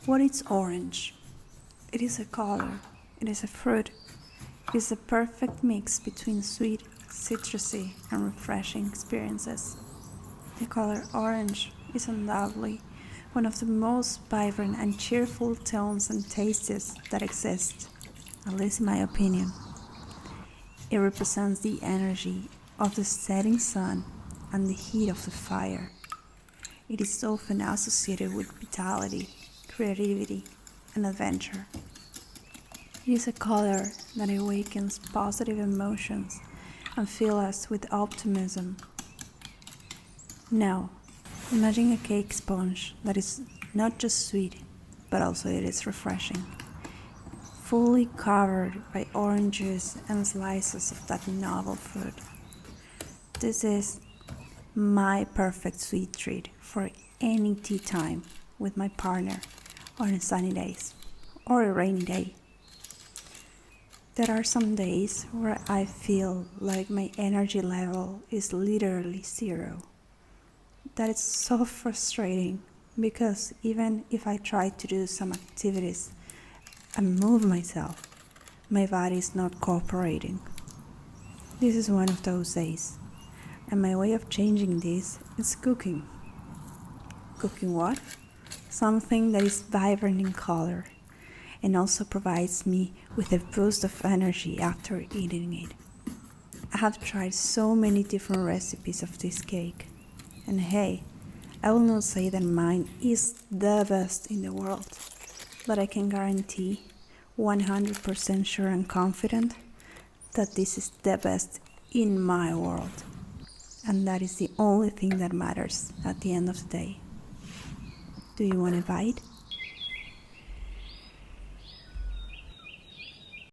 What is orange? It is a color, it is a fruit, it is a perfect mix between sweet, citrusy, and refreshing experiences. The color orange is undoubtedly one of the most vibrant and cheerful tones and tastes that exist, at least in my opinion. It represents the energy of the setting sun and the heat of the fire. It is often associated with vitality, creativity, and adventure. It is a color that awakens positive emotions and fills us with optimism. Now, imagine a cake sponge that is not just sweet, but also it is refreshing, fully covered by oranges and slices of that novel fruit. This is my perfect sweet treat for any tea time with my partner on sunny days or a rainy day. There are some days where I feel like my energy level is literally zero. That is so frustrating because even if I try to do some activities and move myself, my body is not cooperating. This is one of those days, and my way of changing this is cooking. Cooking what? Something that is vibrant in color and also provides me with a boost of energy after eating it. I have tried so many different recipes of this cake, and hey, I will not say that mine is the best in the world, but I can guarantee 100% sure and confident that this is the best in my world. And that is the only thing that matters at the end of the day. Do you want to bite?